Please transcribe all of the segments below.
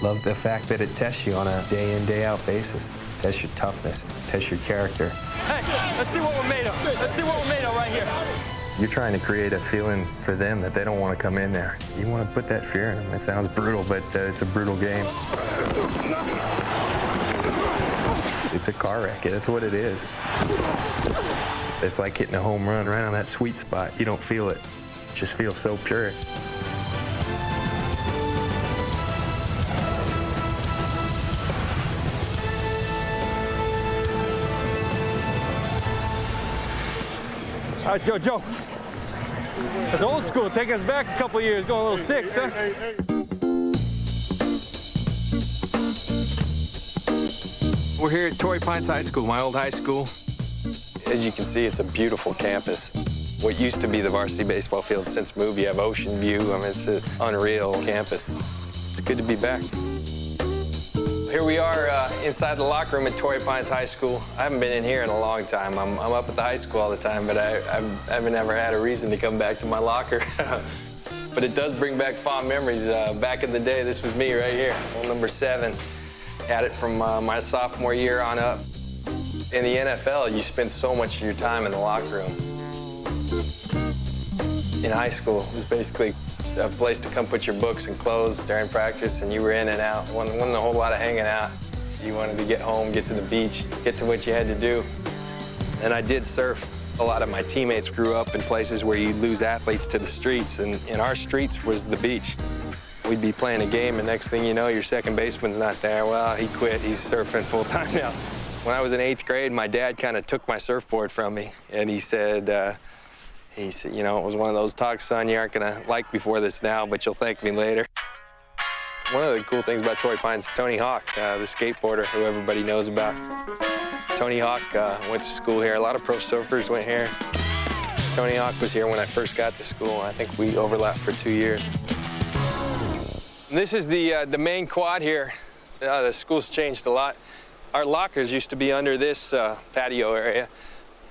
Love the fact that it tests you on a day-in, day-out basis. Tests your toughness, tests your character. Hey, let's see what we're made of. Let's see what we're made of right here. You're trying to create a feeling for them that they don't want to come in there. You want to put that fear in them. It sounds brutal, but it's a brutal game. It's a car wreck. That's what it is. It's like hitting a home run right on that sweet spot. You don't feel it. It just feels so pure. All right, Joe. That's old school. Taking us back a couple of years, going a little sick, huh? We're here at Torrey Pines High School, my old high school. As you can see, it's a beautiful campus. What used to be the varsity baseball field since moved. You have ocean view. I mean, it's an unreal campus. It's good to be back. Here we are inside the locker room at Torrey Pines High School. I haven't been in here in a long time. I'm up at the high school all the time, but I haven't ever had a reason to come back to my locker. But it does bring back fond memories. Back in the day, this was me right here, number 7. Had it from my sophomore year on up. In the NFL, you spend so much of your time in the locker room. In high school, it was basically a place to come put your books and clothes during practice, and you were in and out. Wasn't a whole lot of hanging out. You wanted to get home, get to the beach, get to what you had to do. And I did surf. A lot of my teammates grew up in places where you lose athletes to the streets, and in our streets was the beach. We'd be playing a game, and next thing you know, your second baseman's not there. Well, he quit. He's surfing full time now. When I was in 8th grade, my dad kind of took my surfboard from me, and he said, you know, it was one of those talks, son, you aren't going to like before this now, but you'll thank me later. One of the cool things about Torrey Pines is Tony Hawk, the skateboarder who everybody knows about. Tony Hawk went to school here. A lot of pro surfers went here. Tony Hawk was here when I first got to school. I think we overlapped for 2 years. And this is the main quad here. The school's changed a lot. Our lockers used to be under this patio area.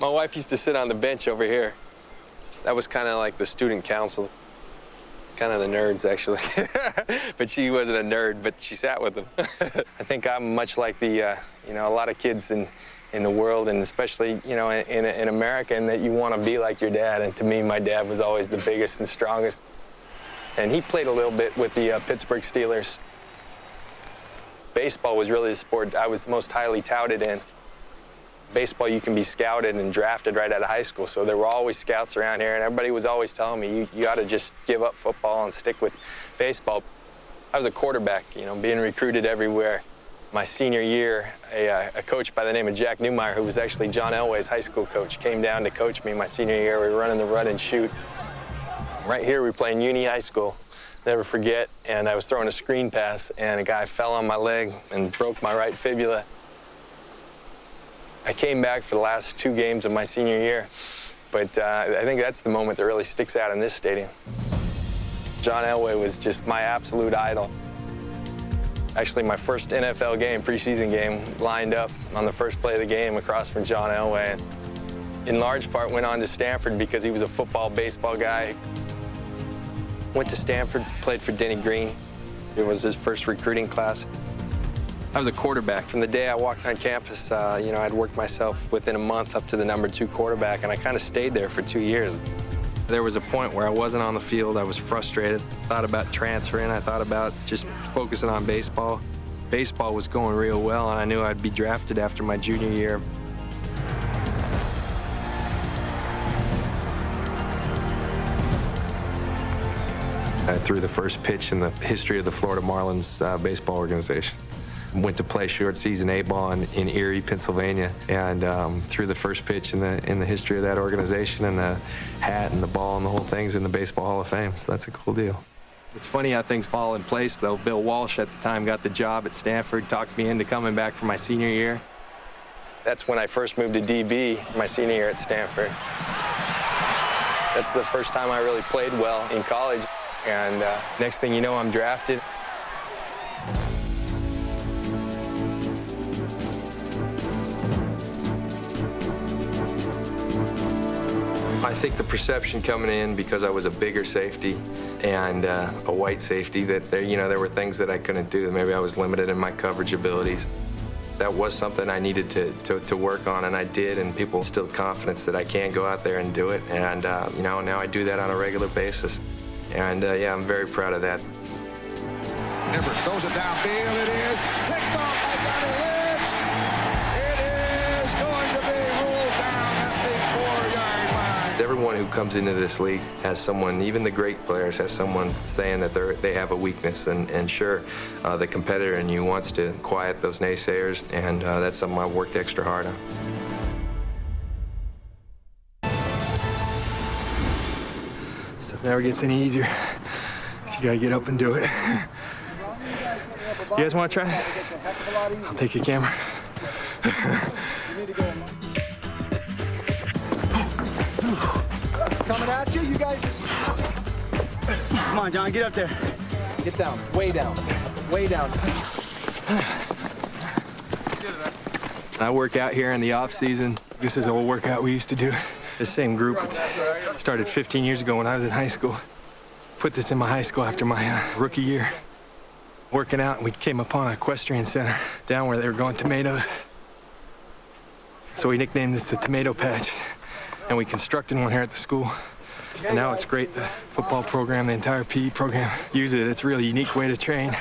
My wife used to sit on the bench over here. That was kind of like the student council. Kind of the nerds, actually. But she wasn't a nerd, but she sat with them. I think I'm much like the, you know, a lot of kids in the world, and especially, you know, in America, in that you want to be like your dad. And to me, my dad was always the biggest and strongest. And he played a little bit with the Pittsburgh Steelers. Baseball was really the sport I was most highly touted in. Baseball, you can be scouted and drafted right out of high school, so there were always scouts around here, and everybody was always telling me, you ought to just give up football and stick with baseball. I was a quarterback, you know, being recruited everywhere. My senior year, a coach by the name of Jack Newmeyer, who was actually John Elway's high school coach, came down to coach me my senior year. We were running the run and shoot. Right here, we were playing Uni High School. Never forget, and I was throwing a screen pass, and a guy fell on my leg and broke my right fibula. I came back for the last 2 games of my senior year, but I think that's the moment that really sticks out in this stadium. John Elway was just my absolute idol. Actually, my first NFL game, preseason game, lined up on the first play of the game across from John Elway. And in large part, went on to Stanford because he was a football, baseball guy. Went to Stanford, played for Denny Green. It was his first recruiting class. I was a quarterback. From the day I walked on campus, you know, I'd worked myself within a month up to the number 2 quarterback, and I kind of stayed there for 2 years. There was a point where I wasn't on the field. I was frustrated. Thought about transferring. I thought about just focusing on baseball. Baseball was going real well, and I knew I'd be drafted after my junior year. I threw the first pitch in the history of the Florida Marlins baseball organization. Went to play short season A-ball in Erie, Pennsylvania, and threw the first pitch in the history of that organization, and the hat and the ball and the whole thing's in the Baseball Hall of Fame, so that's a cool deal. It's funny how things fall in place, though. Bill Walsh at the time got the job at Stanford, talked me into coming back for my senior year. That's when I first moved to DB, my senior year at Stanford. That's the first time I really played well in college, and next thing you know, I'm drafted. I think the perception coming in, because I was a bigger safety and a white safety, that there were things that I couldn't do. Maybe I was limited in my coverage abilities. That was something I needed to work on, and I did, and people instilled confidence that I can go out there and do it. And now I do that on a regular basis. And yeah, I'm very proud of that. Everett throws it downfield. It is picked off by Johnny Lynch. It is going to be ruled down at the 4-yard line. Everyone who comes into this league has someone, even the great players, has someone saying that they have a weakness. And sure, the competitor in you wants to quiet those naysayers, and that's something I've worked extra hard on. Stuff never gets any easier. You gotta get up and do it. You guys want to try? I'll take your camera. Coming at you, you guys just... Come on, John, get up there. Get down, way down, way down. I work out here in the off season. This is an old workout we used to do. This same group started 15 years ago when I was in high school. Put this in my high school after my rookie year. Working out, and we came upon an equestrian center down where they were growing tomatoes. So we nicknamed this the Tomato Patch, and we constructed one here at the school. And now it's great. The football program, the entire PE program use it. It's a really unique way to train.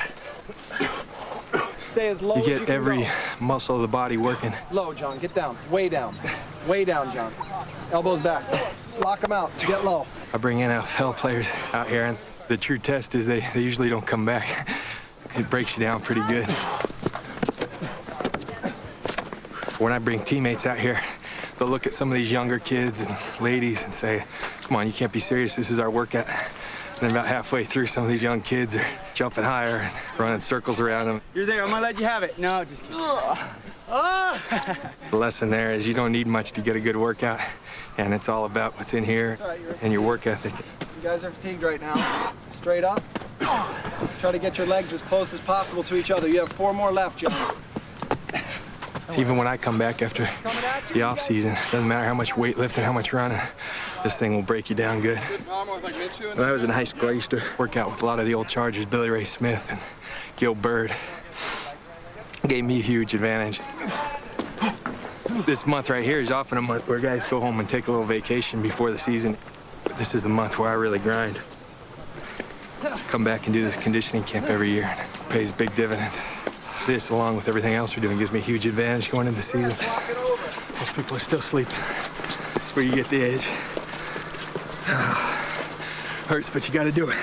Stay as low You as get you can every go. muscle of the body working. Low, John, get down, way down. Way down, John. Elbows back. Lock them out, get low. I bring NFL players out here, and the true test is they usually don't come back. It breaks you down pretty good. When I bring teammates out here, they'll look at some of these younger kids and ladies and say, come on, you can't be serious, this is our workout. And then about halfway through, some of these young kids are jumping higher and running circles around them. You're there, I'm gonna let you have it. No, just kidding. The lesson there is you don't need much to get a good workout, and it's all about what's in here and your work ethic. You guys are fatigued right now. Straight up. Try to get your legs as close as possible to each other. You have 4 more left, John. Even when I come back after the off season, doesn't matter how much weightlifting, how much running, this thing will break you down good. When I was in high school, I used to work out with a lot of the old Chargers, Billy Ray Smith and Gil Bird. It gave me a huge advantage. This month right here is often a month where guys go home and take a little vacation before the season. But this is the month where I really grind. Come back and do this conditioning camp every year, and it pays big dividends. This, along with everything else we're doing, gives me a huge advantage going into the season. Most people are still sleeping. That's where you get the edge. Hurts, but you gotta do it.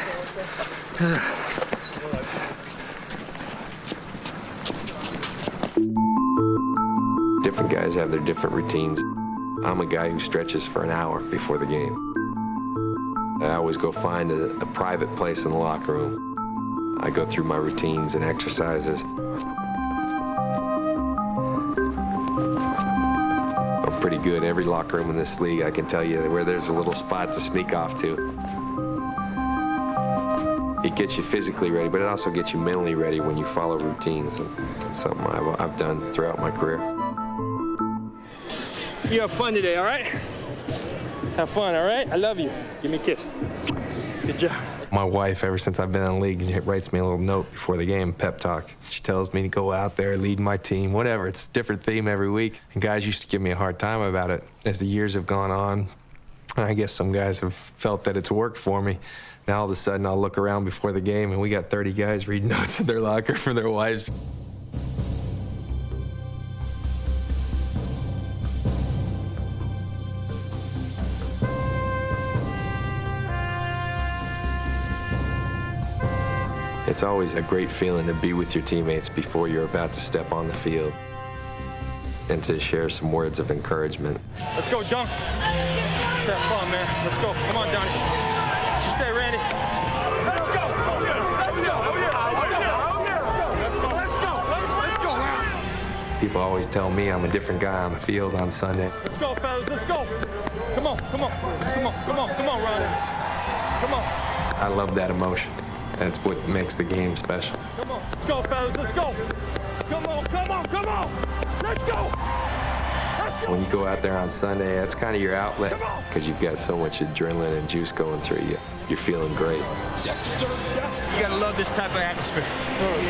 Different guys have their different routines. I'm a guy who stretches for an hour before the game. I always go find a private place in the locker room. I go through my routines and exercises. I'm pretty good. Every locker room in this league, I can tell you where there's a little spot to sneak off to. It gets you physically ready, but it also gets you mentally ready when you follow routines. And it's something I've done throughout my career. You have fun today, all right? Have fun, all right? I love you. Give me a kiss. Good job. My wife, ever since I've been in the league, writes me a little note before the game, pep talk. She tells me to go out there, lead my team, whatever. It's a different theme every week. And guys used to give me a hard time about it. As the years have gone on, I guess some guys have felt that it's worked for me. Now all of a sudden I'll look around before the game and we got 30 guys reading notes in their locker for their wives. It's always a great feeling to be with your teammates before you're about to step on the field and to share some words of encouragement. Let's go, Dunk. Let's have fun, man. Let's go. Come on, Donnie. What you say, Randy? Let's go. Let's go. Let's go. People always tell me I'm a different guy on the field on Sunday. Let's go, fellas. Let's go. Come on, come on. Come on, come on, come on, Ronnie. Come on. I love that emotion. That's what makes the game special. Come on. Let's go, fellas. Let's go. Come on, come on, come on. Let's go. Let's When you go out there on Sunday, that's kind of your outlet because you've got so much adrenaline and juice going through you. You're feeling great. You gotta love this type of atmosphere.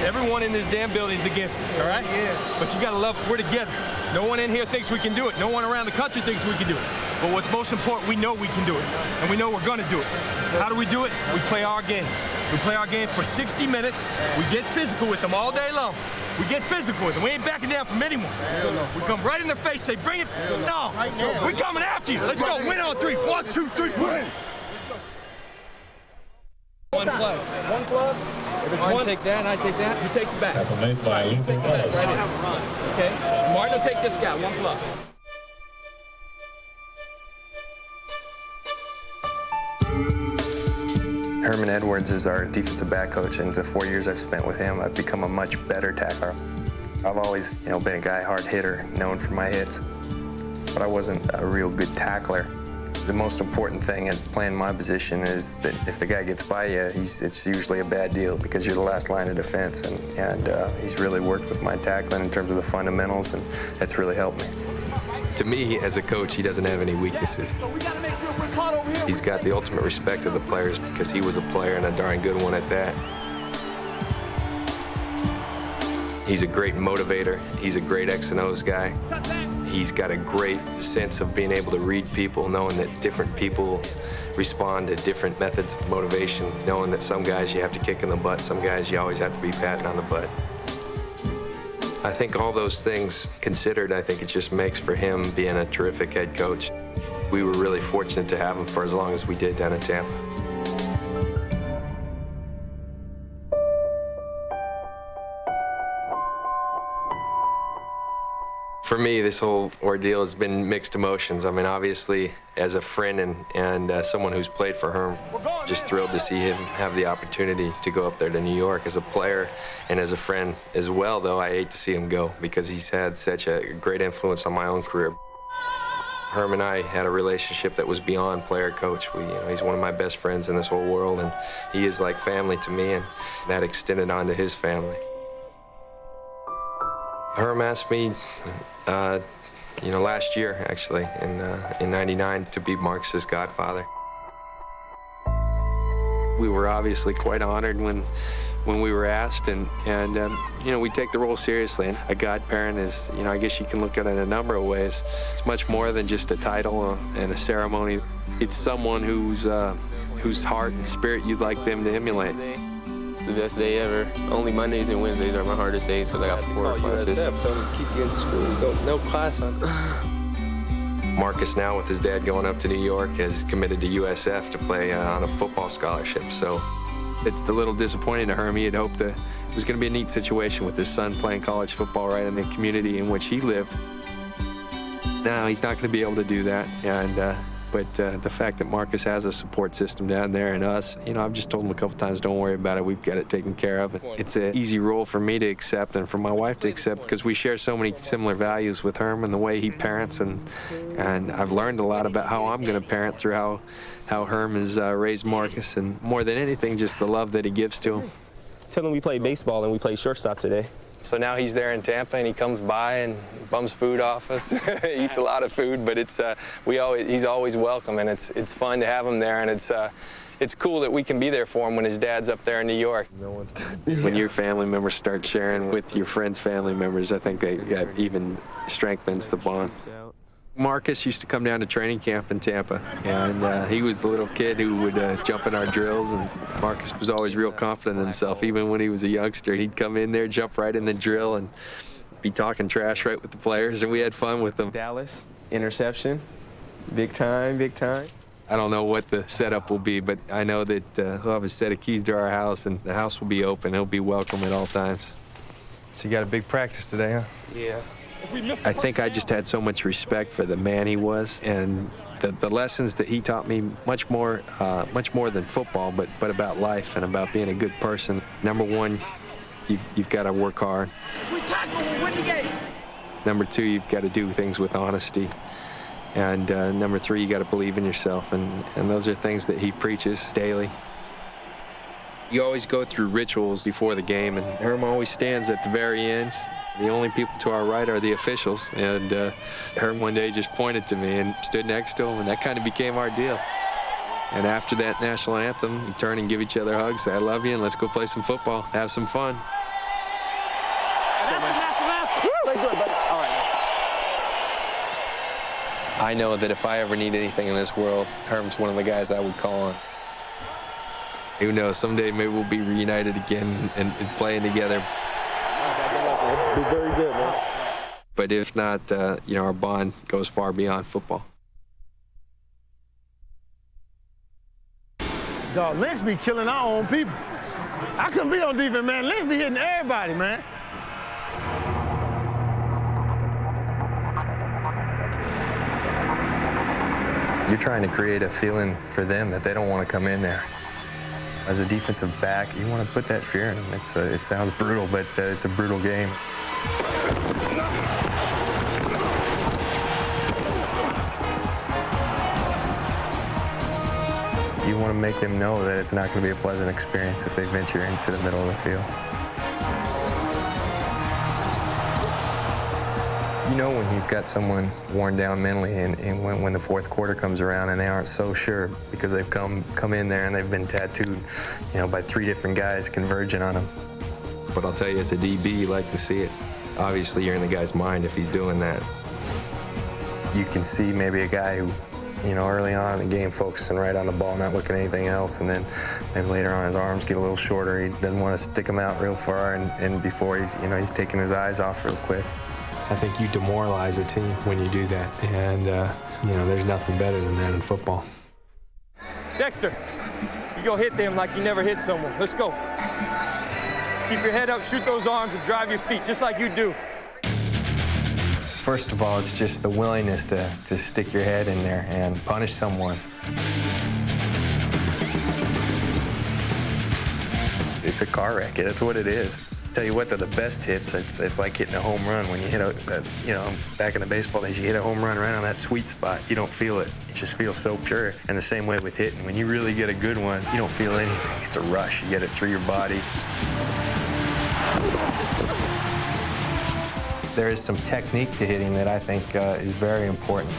Everyone in this damn building is against us, all right? Yeah. But you gotta love it. We're together. No one in here thinks we can do it. No one around the country thinks we can do it. But what's most important, we know we can do it. And we know we're gonna do it. How do we do it? We play our game. We play our game for 60 minutes. We get physical with them all day long. We get physical with them. We ain't backing down from anyone. We come right in their face, say, bring it. No. We're coming after you. Let's go. Win on 3. 1, 2, 3, win. One play. One club. I take that and I take that. You take the back. Made by You take the back right in. Okay? Martin will take this guy. One plug. Herman Edwards is our defensive back coach, and the 4 years I've spent with him, I've become a much better tackler. I've always, been a guy, hard hitter, known for my hits, but I wasn't a real good tackler. The most important thing in playing my position is that if the guy gets by you, it's usually a bad deal because you're the last line of defense, and he's really worked with my tackling in terms of the fundamentals, and that's really helped me. To me, as a coach, he doesn't have any weaknesses. He's got the ultimate respect of the players because he was a player and a darn good one at that. He's a great motivator. He's a great X and O's guy. He's got a great sense of being able to read people, knowing that different people respond to different methods of motivation, knowing that some guys you have to kick in the butt, some guys you always have to be patting on the butt. I think all those things considered, I think it just makes for him being a terrific head coach. We were really fortunate to have him for as long as we did down in Tampa. For me, this whole ordeal has been mixed emotions. I mean, obviously, as a friend and someone who's played for Herm, just thrilled to see him have the opportunity to go up there to New York as a player and as a friend as well, though I hate to see him go because he's had such a great influence on my own career. Herm and I had a relationship that was beyond player-coach. He's one of my best friends in this whole world, and he is like family to me, and that extended on to his family. Herm asked me, last year, actually, in '99, to be Marcus's godfather. We were obviously quite honored when we were asked, and we take the role seriously. And a godparent is, I guess you can look at it in a number of ways. It's much more than just a title and a ceremony. It's someone whose heart and spirit you'd like them to emulate. It's the best day ever. Only Mondays and Wednesdays are my hardest days because I got 4 classes. Keep you in school. No class on. Marcus now, with his dad going up to New York, has committed to USF to play on a football scholarship. So it's a little disappointing to Herm. He had hoped that it was going to be a neat situation with his son playing college football right in the community in which he lived. Now he's not going to be able to do that. But the fact that Marcus has a support system down there and us, I've just told him a couple times, don't worry about it. We've got it taken care of. It's an easy role for me to accept and for my wife to accept because we share so many similar values with Herm and the way he parents. And I've learned a lot about how I'm going to parent through how Herm has raised Marcus, and more than anything, just the love that he gives to him. Tell him we played baseball and we played shortstop today. So now he's there in Tampa, and he comes by and bums food off us. He eats a lot of food, but he's always welcome, and it's fun to have him there, and it's cool that we can be there for him when his dad's up there in New York. When your family members start sharing with your friends' family members, I think that even strengthens the bond. Marcus used to come down to training camp in Tampa, and he was the little kid who would jump in our drills, and Marcus was always real confident in himself. Even when he was a youngster, he'd come in there, jump right in the drill, and be talking trash right with the players, and we had fun with him. Dallas, interception, big time, big time. I don't know what the setup will be, but I know that he'll have a set of keys to our house, and the house will be open. He'll be welcome at all times. So you got a big practice today, huh? Yeah. I think I just had so much respect for the man he was, and the lessons that he taught me, much more than football, but about life and about being a good person. Number one, you've got to work hard. If we tackle, we'll win the game. Number two, you've got to do things with honesty. And number three, you got to believe in yourself, and those are things that he preaches daily. You always go through rituals before the game, and Herm always stands at the very end. The only people to our right are the officials, and Herm one day just pointed to me and stood next to him, and that kind of became our deal. And after that national anthem, we turn and give each other hugs, say, I love you, and let's go play some football, have some fun. That's the national anthem. Play good, buddy. All right. I know that if I ever need anything in this world, Herm's one of the guys I would call on. Who knows, someday maybe we'll be reunited again and playing together. Be very good, man. But if not, you know, our bond goes far beyond football. Dog, Lynch be killing our own people. I couldn't be on defense, man. Lynch be hitting everybody, man. You're trying to create a feeling for them that they don't want to come in there. As a defensive back, you want to put that fear in them. It sounds brutal, but it's a brutal game. You want to make them know that it's not going to be a pleasant experience if they venture into the middle of the field. You know when you've got someone worn down mentally, and when the fourth quarter comes around and they aren't so sure because they've come in there and they've been tattooed, you know, by 3 different guys converging on them. But I'll tell you, as a DB, you like to see it. Obviously, you're in the guy's mind if he's doing that. You can see maybe a guy who, you know, early on in the game focusing right on the ball, not looking at anything else, and then maybe later on his arms get a little shorter. He doesn't want to stick them out real far, and before he's taking his eyes off real quick. I think you demoralize a team when you do that, and you know, there's nothing better than that in football. Dexter, you go hit them like you never hit someone. Let's go. Keep your head up, shoot those arms, and drive your feet, just like you do. First of all, it's just the willingness to stick your head in there and punish someone. It's a car wreck. That's what it is. Tell you what, they're the best hits. It's like hitting a home run. When you hit you know, back in the baseball days, you hit a home run right on that sweet spot. You don't feel it. It just feels so pure. And the same way with hitting. When you really get a good one, you don't feel anything. It's a rush. You get it through your body. There is some technique to hitting that I think is very important.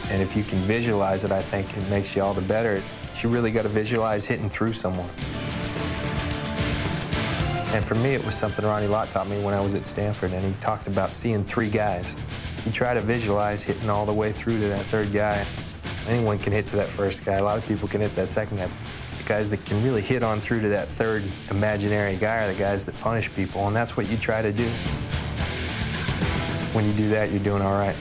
And if you can visualize it, I think it makes you all the better. You really got to visualize hitting through someone. And for me, it was something Ronnie Lott taught me when I was at Stanford, and he talked about seeing 3 guys. You try to visualize hitting all the way through to that 3rd guy. Anyone can hit to that 1st guy. A lot of people can hit that 2nd guy. The guys that can really hit on through to that 3rd imaginary guy are the guys that punish people, and that's what you try to do. When you do that, you're doing all right.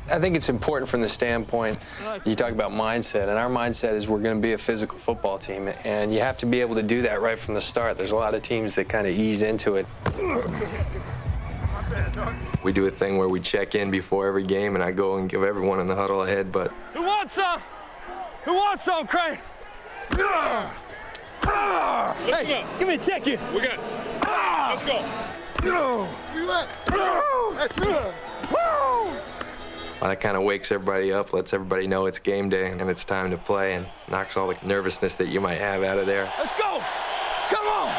I think it's important from the standpoint, you talk about mindset, and our mindset is we're going to be a physical football team, and you have to be able to do that right from the start. There's a lot of teams that kind of ease into it. We do a thing where we check in before every game, and I go and give everyone in the huddle a headbutt. Who wants some? Who wants some, Crane? Hey, give me a check-in. We got it. Let's go. That's good. Well, that kind of wakes everybody up, lets everybody know it's game day and it's time to play, and knocks all the nervousness that you might have out of there. Let's go. Come on.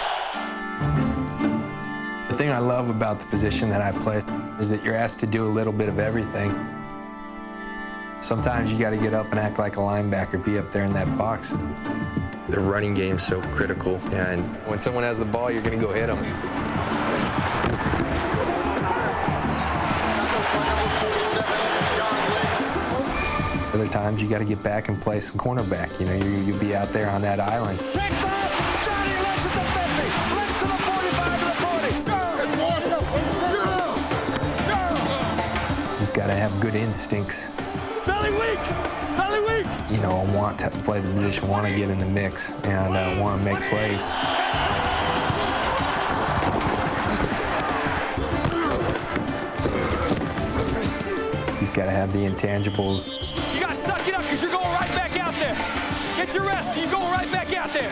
The thing I love about the position that I play is that you're asked to do a little bit of everything. Sometimes you got to get up and act like a linebacker, be up there in that box. The running game's so critical, and when someone has the ball, you're going to go hit them. Other times you got to get back and play some cornerback. You know, you'll be out there on that island. Picked off. Johnny Lynch at the 50. Lynch to the 45 to the 40. You've got to have good instincts. Belly weak. Belly weak. You know, want to play the position, want to get in the mix, and want to make plays. You've got to have the intangibles. You got to suck it up because you're going right back out there. Get your rest. You're going right back out there.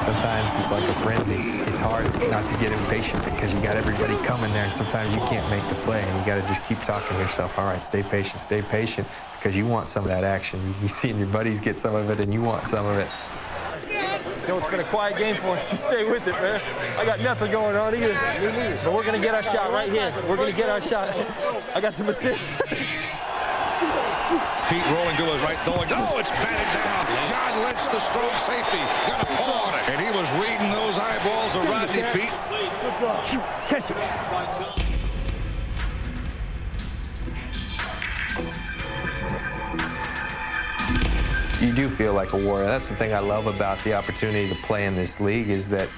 Sometimes it's like a frenzy. It's hard not to get impatient because you got everybody coming there, and sometimes you can't make the play, and you got to just keep talking to yourself. All right, stay patient, because you want some of that action. You see your buddies get some of it, and you want some of it. You know, it's been a quiet game for us. Just stay with it, man. I got nothing going on either. But we're going to get our shot right here. We're going to get our shot. I got some assists. Pete rolling to his right, throwing. No, it's batted down. John Lynch, the strong safety, got a paw on it. And he was reading those eyeballs of Rodney, Pete. Good job. Catch it. You do feel like a warrior. That's the thing I love about the opportunity to play in this league, is that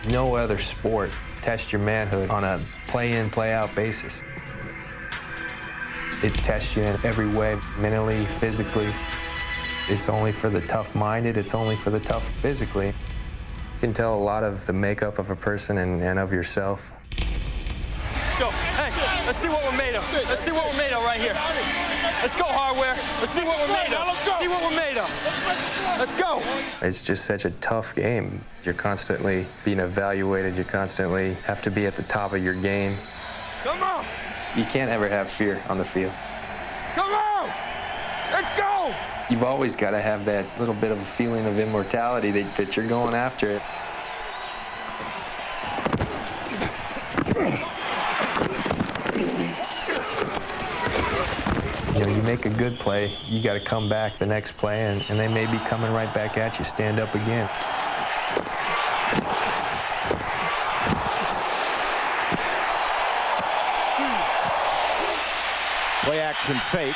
no other sport tests your manhood on a play-in, play-out basis. It tests you in every way, mentally, physically. It's only for the tough-minded. It's only for the tough physically. You can tell a lot of the makeup of a person and of yourself. Let's go. Hey, let's see what we're made of. Let's see what we're made of right here. Let's go, hardware. Let's see what we're made of. Let's see what we're made of. Let's go. It's just such a tough game. You're constantly being evaluated. You constantly have to be at the top of your game. Come on. You can't ever have fear on the field. Come on. Let's go. You've always got to have that little bit of a feeling of immortality that you're going after it. You know, you make a good play, you got to come back the next play, and they may be coming right back at you. Stand up again. Play action fake.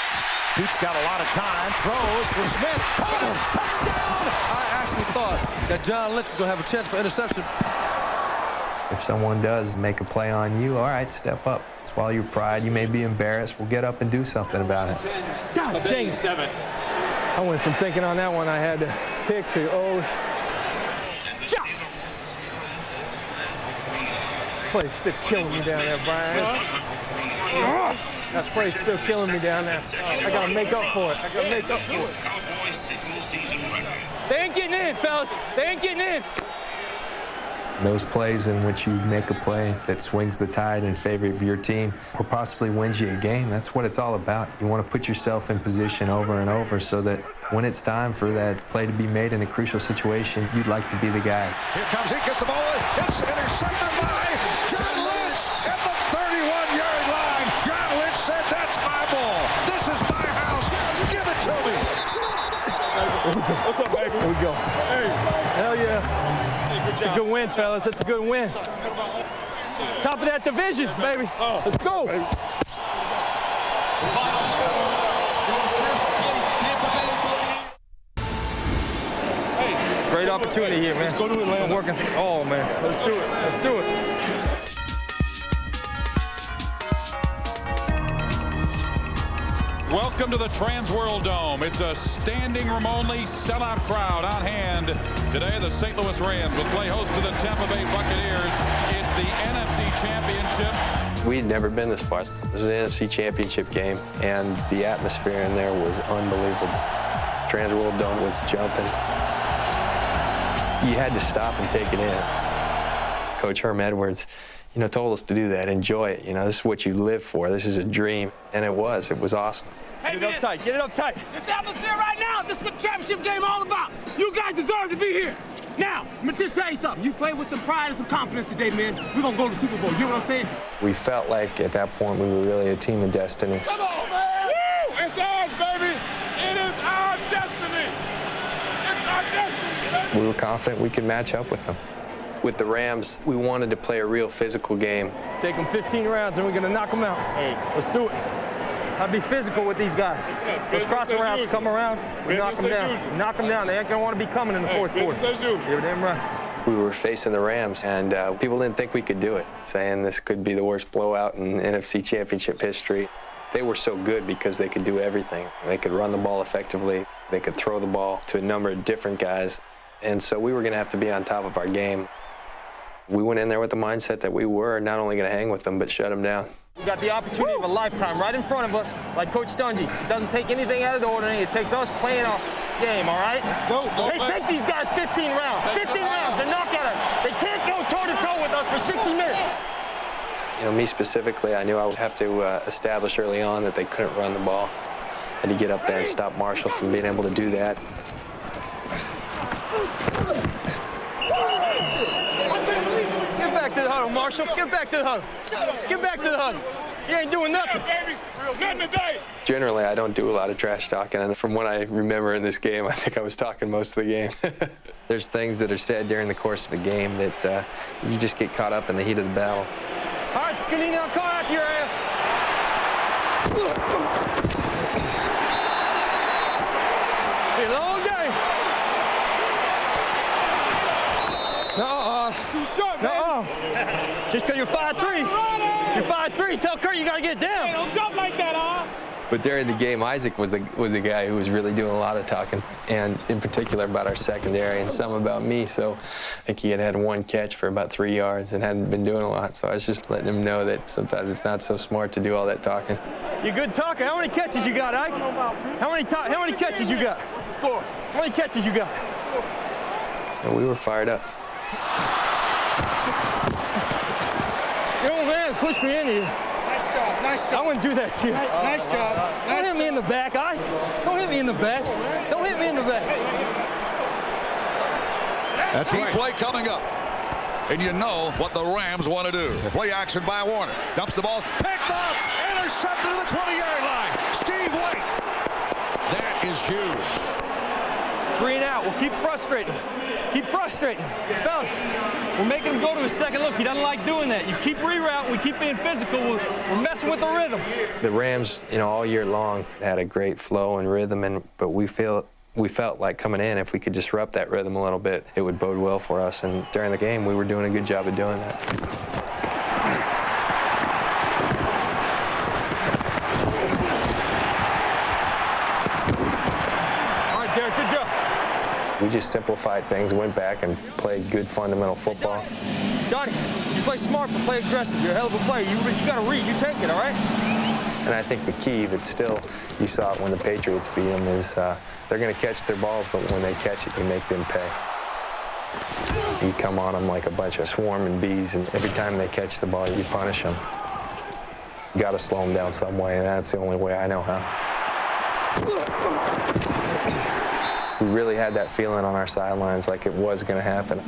Pete's got a lot of time. Throws for Smith. Touchdown! I actually thought that John Lynch was going to have a chance for interception. If someone does make a play on you, all right, step up. Swallow your pride. You may be embarrassed. We'll get up and do something about it. God dang. 7. I went from thinking on that one I had to pick to Play's still killing me down there, Brian. That play's still killing me down there. I gotta make up for it. They ain't getting in, fellas. They ain't getting in. Those plays in which you make a play that swings the tide in favor of your team or possibly wins you a game, that's what it's all about. You want to put yourself in position over and over so that when it's time for that play to be made in a crucial situation, you'd like to be the guy. Here comes, he gets the ball in. It's intercepted by John Lynch at the 31-yard line. John Lynch said, that's my ball. This is my house. Give it to me. What's up, baby? Here we go. Hey. Hell yeah. It's a good win, fellas. It's a good win. Top of that division, baby. Let's go. Great opportunity here, man. Let's go to Atlanta. I'm working. Oh, man. Let's do it. Let's do it. Welcome to the Transworld Dome. It's a standing room only sellout crowd on hand. Today, the St. Louis Rams will play host to the Tampa Bay Buccaneers. It's the NFC Championship. We'd never been this far. This is an NFC Championship game, and the atmosphere in there was unbelievable. Transworld Dome was jumping. You had to stop and take it in. Coach Herm Edwards, told us to do that. Enjoy it. This is what you live for. This is a dream. And it was awesome. Hey, get it up tight. Get it up tight. This atmosphere right now, this is the championship game all about. You guys deserve to be here. Now, I'm going to just tell you something. You played with some pride and some confidence today, man. We're going to go to the Super Bowl. You know what I'm saying? We felt like at that point we were really a team of destiny. Come on, man. Woo! It's ours, baby. It is our destiny. It's our destiny, baby. We were confident we could match up with them. With the Rams, we wanted to play a real physical game. Take them 15 rounds and we're going to knock them out. Hey. Let's do it. I'll be physical with these guys. Those crossing routes come around, we knock them down. Knock them down. They ain't going to want to be coming in the fourth quarter. You're damn right. We were facing the Rams, and people didn't think we could do it, saying this could be the worst blowout in NFC Championship history. They were so good because they could do everything. They could run the ball effectively. They could throw the ball to a number of different guys. And so we were going to have to be on top of our game. We went in there with the mindset that we were not only going to hang with them, but shut them down. We got the opportunity of a lifetime right in front of us, like Coach Dungy. It doesn't take anything out of the ordinary. It takes us playing our game, all right? Let's go. Hey, take these guys 15 rounds. 15 rounds. You know, me specifically, I knew I would have to establish early on that they couldn't run the ball. I had to get up there and stop Marshall from being able to do that. Get back to the huddle, Marshall. Get back to the huddle. Get back to the huddle. You ain't doing nothing. Yeah, baby. Nothing today. Generally, I don't do a lot of trash talking, and from what I remember in this game, I think I was talking most of the game. There's things that are said during the course of a game that you just get caught up in the heat of the battle. All right, Skinny, now call out to your ass. Hey, long day. No, Too short, man. no. Just because you're 5'3", you're 5'3". Tell Kurt you gotta get down. Hey, don't jump like that, huh? But during the game, Isaac was the guy who was really doing a lot of talking, and in particular about our secondary and some about me. So I think he had one catch for about 3 yards and hadn't been doing a lot. So I was just letting him know that sometimes it's not so smart to do all that talking. You good talker. How many catches you got, Ike? How many catches you got? Score. How many catches you got? And we were fired up. Your old man pushed me in here. Nice job. Nice job. I wouldn't do that to you. Nice job. Don't hit me in the back, Ike. Don't hit me in the back. Don't hit me in the back. That's right. Play coming up. And you know what the Rams want to do. Play action by Warner. Dumps the ball. Picked up. Intercepted to the 20-yard line. Steve White. That is huge. 3 and out. We'll keep frustrating. Keep frustrating. Fellas, we're making him go to his second look. He doesn't like doing that. You keep rerouting. We keep being physical. We're messing with the rhythm. The Rams, you know, all year long had a great flow and rhythm, but we felt like coming in, if we could disrupt that rhythm a little bit, it would bode well for us. And during the game, we were doing a good job of doing that. All right, Derek, good job. We just simplified things, went back and played good fundamental football. Donnie, you play smart, but play aggressive. You're a hell of a player. You got to read. You take it, all right? And I think the key that still, you saw it when the Patriots beat them, is they're going to catch their balls, but when they catch it, you make them pay. You come on them like a bunch of swarming bees, and every time they catch the ball, you punish them. You got to slow them down some way, and that's the only way I know how. We really had that feeling on our sidelines like it was going to happen.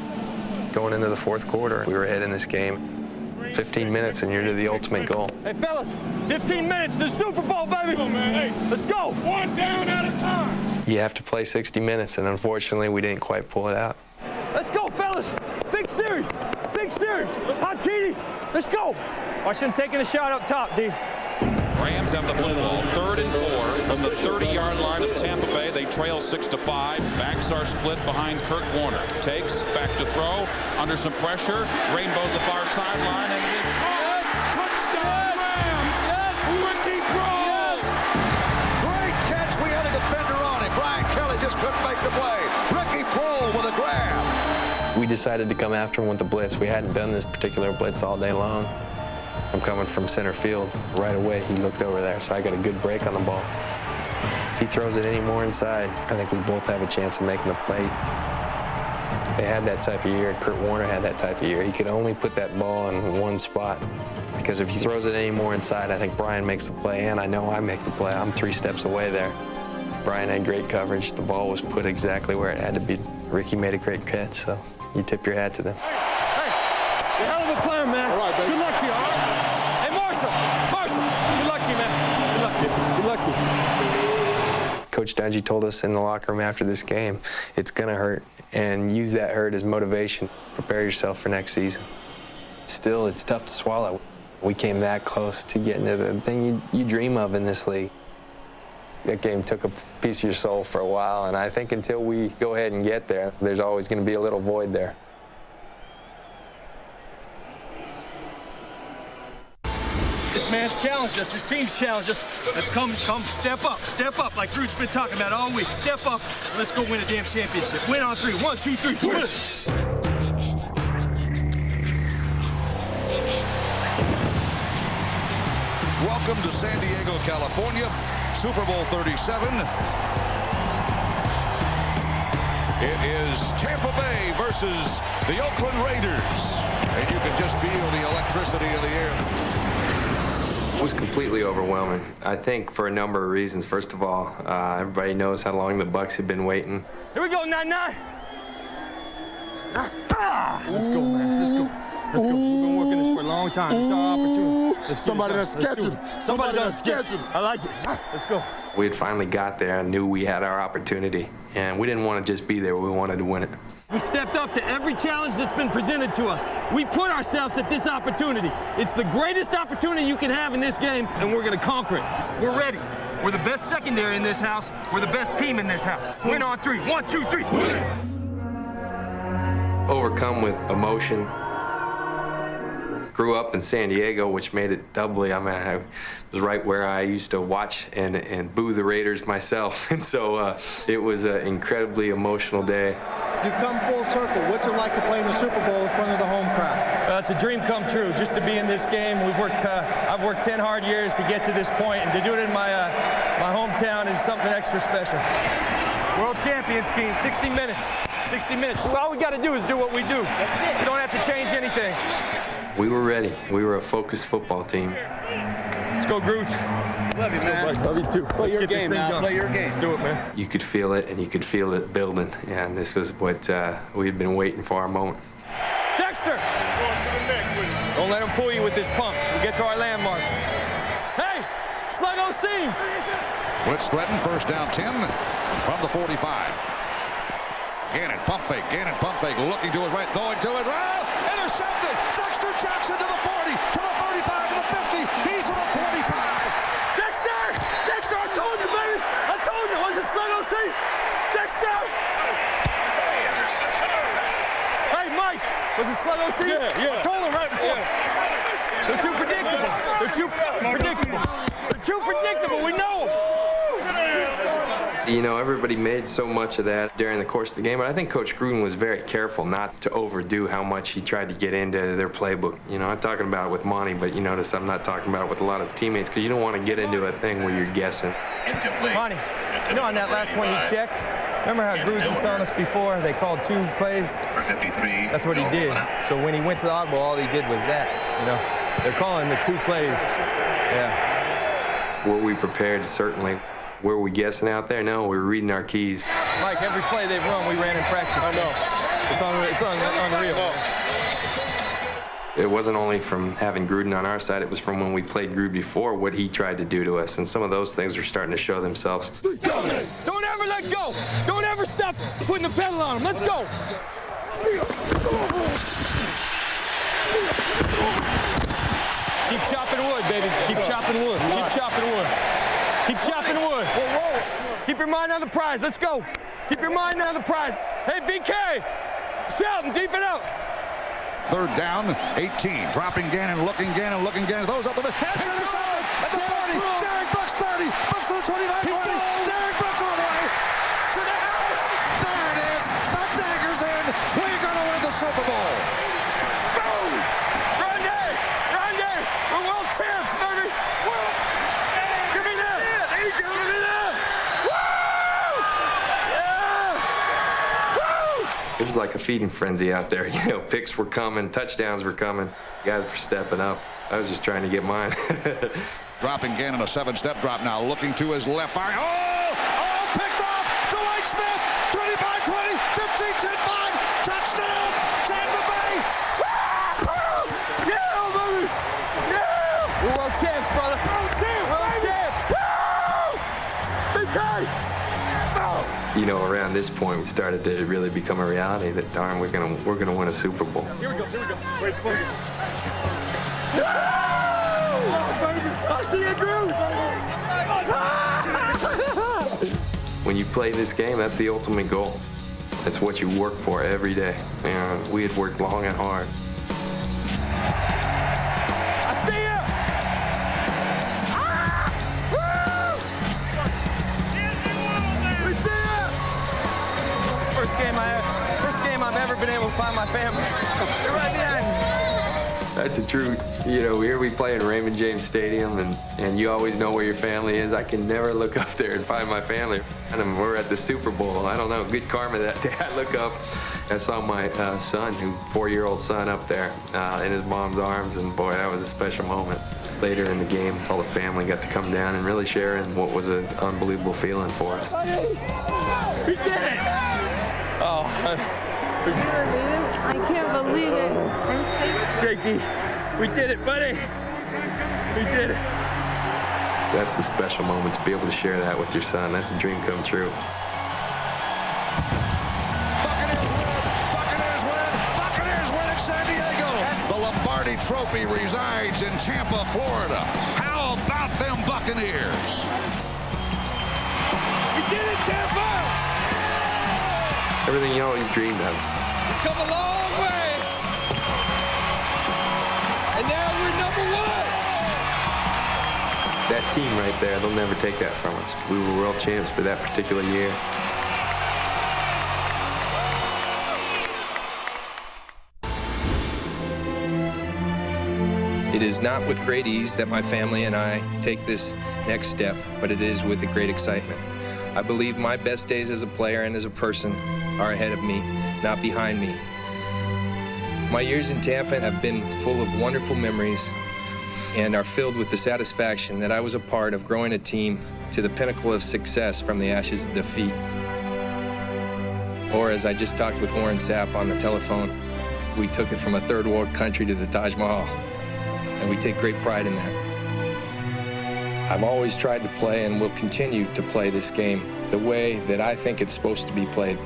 Going into the fourth quarter, we were ahead in this game. 15 minutes and you're to the ultimate goal. Hey, fellas, 15 minutes to the Super Bowl, baby. Come on, man. Hey, let's go. One down at a time. You have to play 60 minutes, and unfortunately, we didn't quite pull it out. Let's go, fellas. Big series. Big series. Hot TD. Let's go. Watch him taking a shot up top, D. Rams have the football, 3rd and 4 from the 30-yard line of Tampa Bay. They trail 6-5. Backs are split behind Kurt Warner. Takes, back to throw, under some pressure. Rainbows the far sideline, and it is caught. Yes! Touchdown, Rams! Yes! Ricky Prohl! Yes! Great catch. We had a defender on him. Brian Kelly just couldn't make the play. Ricky Prohl with a grab. We decided to come after him with the blitz. We hadn't done this particular blitz all day long. I'm coming from center field. Right away, he looked over there, so I got a good break on the ball. If he throws it any more inside, I think we both have a chance of making the play. They had that type of year. Kurt Warner had that type of year. He could only put that ball in one spot, because if he throws it any more inside, I think Brian makes the play, and I know I make the play. I'm 3 steps away there. Brian had great coverage. The ball was put exactly where it had to be. Ricky made a great catch, so you tip your hat to them. Hey, you're a hell of a player, man. All right, baby. Good luck to you, all right? Hey, Marshall, good luck to you, man. Good luck to you. Good luck to you. Coach Dungy told us in the locker room after this game, it's going to hurt, and use that hurt as motivation. Prepare yourself for next season. Still, it's tough to swallow. We came that close to getting to the thing you dream of in this league. That game took a piece of your soul for a while, and I think until we go ahead and get there, there's always going to be a little void there. This man's challenged us. This team's challenged us. Let's come, step up, like Drew's been talking about all week. Step up, and let's go win a damn championship. Win on 3. 1, 2, 3, win it. Welcome to San Diego, California, Super Bowl 37. It is Tampa Bay versus the Oakland Raiders. And you can just feel the electricity in the air. It was completely overwhelming. I think for a number of reasons. First of all, everybody knows how long the Bucs have been waiting. Here we go, 9-9. Let's go, man. Let's go. Let's go. We've been working this for a long time. It's our opportunity. Somebody that's sketching. Somebody that's sketching. I like it. Let's go. We had finally got there and knew we had our opportunity. And we didn't want to just be there. We wanted to win it. We stepped up to every challenge that's been presented to us. We put ourselves at this opportunity. It's the greatest opportunity you can have in this game, and we're going to conquer it. We're ready. We're the best secondary in this house. We're the best team in this house. Win on 3. 1, 2, 3. Overcome with emotion. Grew up in San Diego, which made it doubly. I mean, I was right where I used to watch and boo the Raiders myself. And so it was an incredibly emotional day. You've come full circle. What's it like to play in the Super Bowl in front of the home crowd? It's a dream come true just to be in this game. I've worked 10 hard years to get to this point, and to do it in my hometown is something extra special. World champions, Keen, 60 minutes. 60 minutes. All we got to do is do what we do. That's it. We don't have to change anything. We were ready. We were a focused football team. Let's go, Groot. Love you, man. Love you too. Play your game now. Play your game. Let's do it, man. You could feel it, and you could feel it building. And this was what we had been waiting for, our moment. Dexter! Don't let him pull you with his pumps. We get to our landmarks. Hey, Sluggo seam. Blitz threatened, first down 10 from the 45. Gannon, pump fake, looking to his right, throwing to his right, intercepted! Dexter Jackson to the 40, to the 35, to the 50, he's to the 45! Dexter! Dexter, I told you, baby! I told you, was it Sluggo seam? Dexter! Hey, Mike, was it Sluggo seam? Yeah. I told him right before. They're too predictable. They're too predictable, we know them. You know, everybody made so much of that during the course of the game, but I think Coach Gruden was very careful not to overdo how much he tried to get into their playbook. You know, I'm talking about it with Monty, but you notice I'm not talking about it with a lot of teammates because you don't want to get into a thing where you're guessing. Monty, you know on that last one he checked? Remember how Gruden was telling us before they called 2 plays? That's what he did. So when he went to the audible, all he did was that, you know. They're calling the 2 plays. Yeah. Were we prepared? Certainly. Were we guessing out there? No, we were reading our keys. Mike, every play they've run, we ran in practice. I know. It's unreal. It wasn't only from having Gruden on our side, it was from when we played Gruden before, what he tried to do to us. And some of those things were starting to show themselves. Don't ever let go. Don't ever stop putting the pedal on him. Let's go. Keep chopping wood, baby. Keep chopping wood. Keep chopping wood. Keep chopping wood. Keep your mind on the prize. Let's go. Keep your mind on the prize. Hey, BK. Shelton, deep it out. Third down, 18. Dropping Gannon, looking Gannon. Throws up the middle. Heads to the side at the 40. Derek Brooks 30. Brooks to the 25. 20. Derek Brooks all the way to the house. There it is. The dagger's in. We're going to win the Super Bowl. Boom. Randy. We're world champs, baby. Give me that. There you go. Give me that. Woo! Yeah. Woo! It was like a feeding frenzy out there. You know, picks were coming, touchdowns were coming. Guys were stepping up. I was just trying to get mine. Dropping Gannon, a 7-step drop now, looking to his left. Firing. Oh, picked off. Dwight Smith, 25-20, 15-10-5. Touchdown, Tampa Bay. Yeah, baby. Yeah. We're world champs, brother. World champs. Woo! Big time. You know, around this point, it started to really become a reality that, darn, we're gonna win a Super Bowl. Here we go. Wait, I see your Groots. When you play this game, that's the ultimate goal. That's what you work for every day. And we had worked long and hard. I see you. We see you. First game I've ever been able to find my family. They're right behind me. That's the truth. You know, here we play in Raymond James Stadium, and you always know where your family is. I can never look up there and find my family. And we're at the Super Bowl. I don't know, good karma that day. I look up, I saw my son, 4-year-old son, up there in his mom's arms, and boy, that was a special moment. Later in the game, all the family got to come down and really share in what was an unbelievable feeling for us. We did it! Oh, I can't believe it. I'm sick. Jakey, we did it, buddy. We did it. That's a special moment to be able to share that with your son. That's a dream come true. Trophy resides in Tampa, Florida. How about them Buccaneers? We did it, Tampa! Everything you always dreamed of. We've come a long way. And now we're #1. That team right there, they'll never take that from us. We were world champs for that particular year. It is not with great ease that my family and I take this next step, but it is with a great excitement. I believe my best days as a player and as a person are ahead of me, not behind me. My years in Tampa have been full of wonderful memories and are filled with the satisfaction that I was a part of growing a team to the pinnacle of success from the ashes of defeat. Or as I just talked with Warren Sapp on the telephone, we took it from a third world country to the Taj Mahal. And we take great pride in that. I've always tried to play and will continue to play this game the way that I think it's supposed to be played.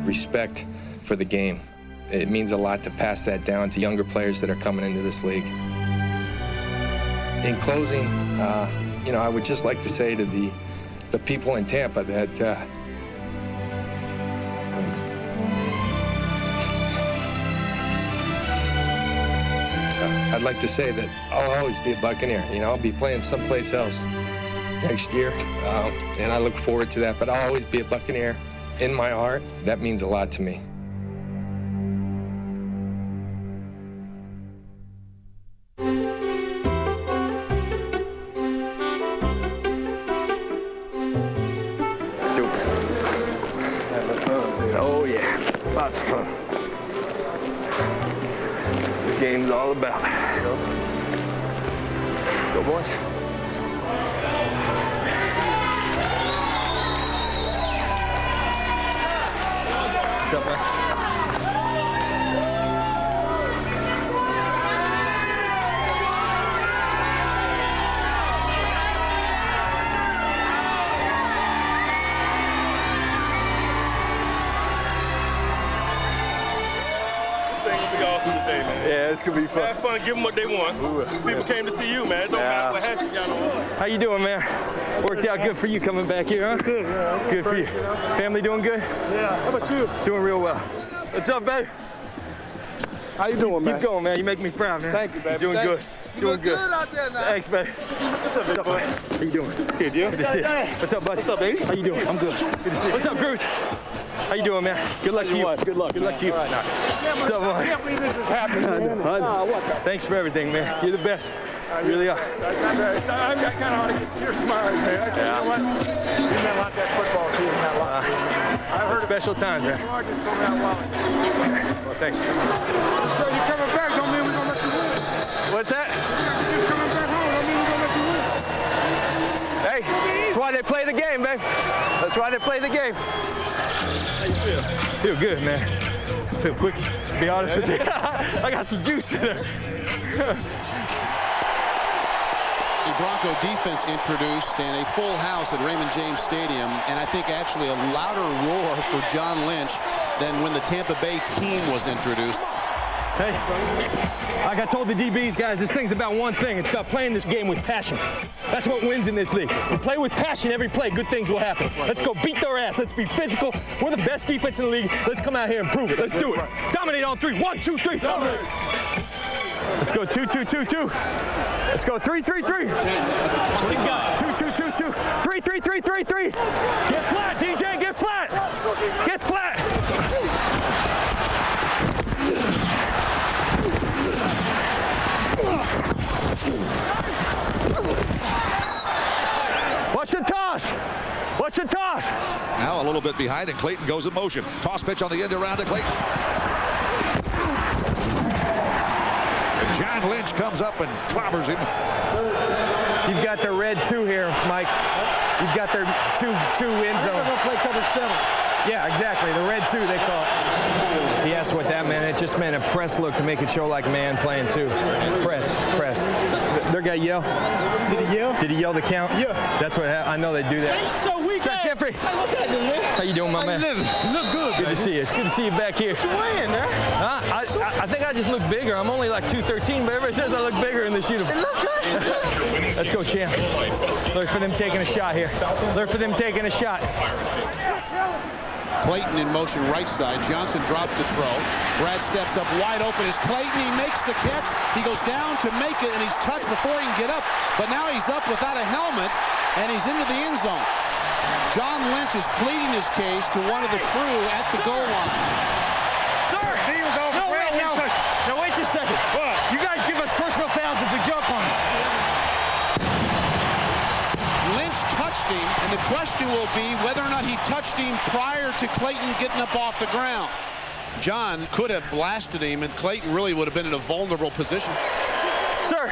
Respect for the game. It means a lot to pass that down to younger players that are coming into this league. In closing, I would just like to say to the people in Tampa that I'd like to say that I'll always be a Buccaneer. I'll be playing someplace else next year, and I look forward to that. But I'll always be a Buccaneer in my heart. That means a lot to me. Oh yeah, lots of fun. The game's all about. Go, boys. What's up, man? Yeah, it's gonna be fun. Have fun, give them what they want. People came to see you, man. It don't matter what hat you got on. How you doing, man? Worked out good for you coming back here, huh? Good, yeah. Good for you. Family doing good? Yeah. How about you? Doing real well. What's up, babe? How you doing, man? Keep going, man. You make me proud, man. Thank you, baby. Doing good. Doing good. out there now. Thanks, baby. What's up, buddy? How you doing? Good, you? Good to see you. What's up, buddy? What's up, baby? How you doing? I'm good. Good to see you. What's up, Groot? How you doing, man? Good luck to you. Good luck. Good luck to you. All right, now. What's up, man? I can't believe this is happening, man. Thanks for everything, man. You're the best. You really are. I'm kind of hard to get tears smiling, man. You know what? You meant a lot that football team. I heard special times, man. I just told me how well. Well, thank you. So you coming back? Don't mean we're gonna let you win. What's that? You coming back home? Don't mean we're gonna let you win. Hey, that's why they play the game, babe. That's why they play the game. How you feel? Feel good, man. I feel quick, to be honest with you. I got some juice in there. The Bronco defense introduced and a full house at Raymond James Stadium, and I think actually a louder roar for John Lynch than when the Tampa Bay team was introduced. Hey, like I told the DBs, guys, this thing's about one thing. It's about playing this game with passion. That's what wins in this league. We play with passion every play, good things will happen. Let's go beat their ass. Let's be physical. We're the best defense in the league. Let's come out here and prove it. Let's do it. Dominate on three. 1, 2, 3. Dominate. Let's go 2, 2, 2, 2. Let's go 3, 3, 3. 2, 2, 2, 2. 3, 3, 3, 3, 3. Get flat, DJ. Get flat. Get flat. Watch the toss. Watch the toss. Now a little bit bit behind, and Clayton goes in motion. Toss pitch on the end around to Clayton. And John Lynch comes up and clobbers him. You've got the red 2 here, Mike. You've got their two end zone. They're going to play cover 7. Yeah, exactly. The red 2, they call it. He asked what that meant. It just meant a press look to make it show like man playing 2. Press. Their guy yell. Did he yell? Did he yell the count? Yeah. That's what I know they do that. What's up, Jeffrey? Hey, what's happening, man? How you doing, my man? You living? You look good, Good to see you. It's good to see you back here. What you weighing, man? I think I just look bigger. I'm only like 213, but everybody says I look bigger in this uniform. It look good. Let's go, champ. Look for them taking a shot here. Look for them taking a shot. Clayton in motion right side. Johnson drops to throw. Brad steps up wide open as Clayton. He makes the catch. He goes down to make it, and he's touched before he can get up. But now he's up without a helmet, and he's into the end zone. John Lynch is pleading his case to one of the crew at the goal line. Sir! No, wait, now wait just a second. What? You guys give us personal fouls if we jump on him. Lynch touched him, and the question will be whether or not he touched him prior to Clayton getting up off the ground. John could have blasted him, and Clayton really would have been in a vulnerable position. Sir,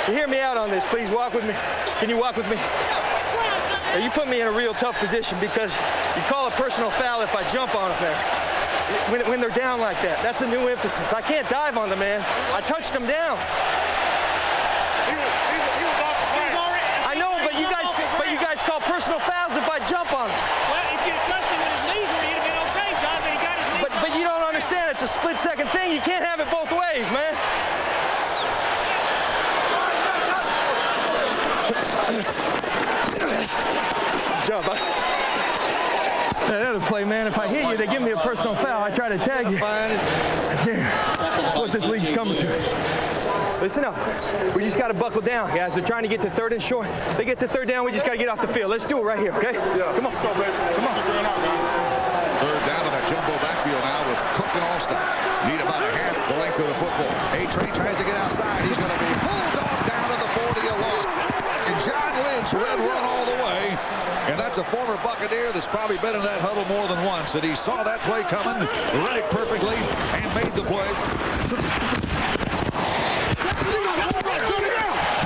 you hear me out on this. Please walk with me. Can you walk with me? Now, you put me in a real tough position because you call a personal foul if I jump on him there. When they're down like that. That's a new emphasis. I can't dive on the man. I touched him down. I know, but you guys call personal fouls if I jump on him. Well, if you touched him with his knees, it would have been okay, John, but he got his knees. But you don't understand. It's a split-second thing. You can't have it both ways, man. Jump. That other play, man, if I hit you, they give me a personal foul. I try to tag you. Damn. That's what this league's coming to. Listen up. We just got to buckle down, guys. They're trying to get to 3rd and short. They get to 3rd down, we just got to get off the field. Let's do it right here, okay? Yeah. Come on. Come on. 3rd down in a jumbo backfield now with Cook and Austin. Need about a half the length of the football. A-Train tries to get outside. He's going to be pulled off down to the 40 and lost. And John Lynch red run all the way. And that's a former Buccaneer that's probably been in that huddle more than once. And he saw that play coming, read it perfectly, and made the play.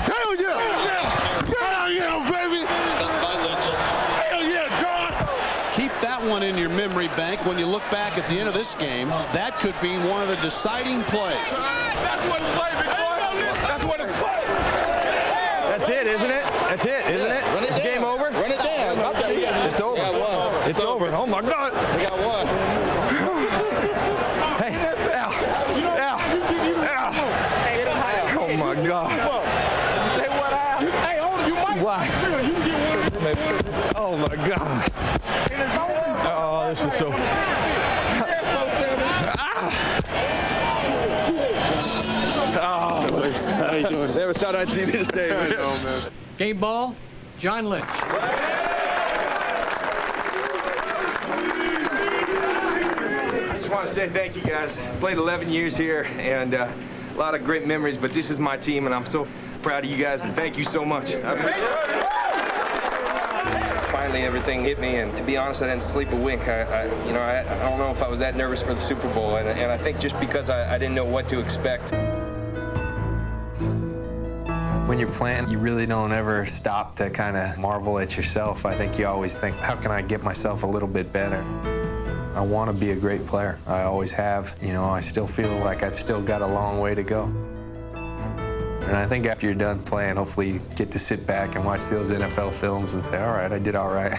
Hell yeah! Hell yeah, baby! Hell yeah, John! Keep that one in your memory bank when you look back at the end of this game. That could be one of the deciding plays. That's what it's played, big boy. That's what it's played. That's it, isn't it? That's it, isn't it? Run it It's down. game over? Run it down. It's over. It's over. Oh, my God. We got one. Hey, ow. Oh, my God. Say what Hey, hold it. You might. Why? You can get one. Oh, my God. Oh, this is so... How you doing? Never thought I'd see this day, man. Game ball, John Lynch. I just want to say thank you, guys. Played 11 years here, and a lot of great memories, but this is my team, and I'm so proud of you guys, and thank you so much. Finally, everything hit me, and to be honest, I didn't sleep a wink. I don't know if I was that nervous for the Super Bowl, and I think just because I didn't know what to expect. When you're playing, you really don't ever stop to kind of marvel at yourself. I think you always think, how can I get myself a little bit better? I want to be a great player. I always have. You know, I still feel like I've still got a long way to go. And I think after you're done playing, hopefully you get to sit back and watch those NFL films and say, all right, I did all right.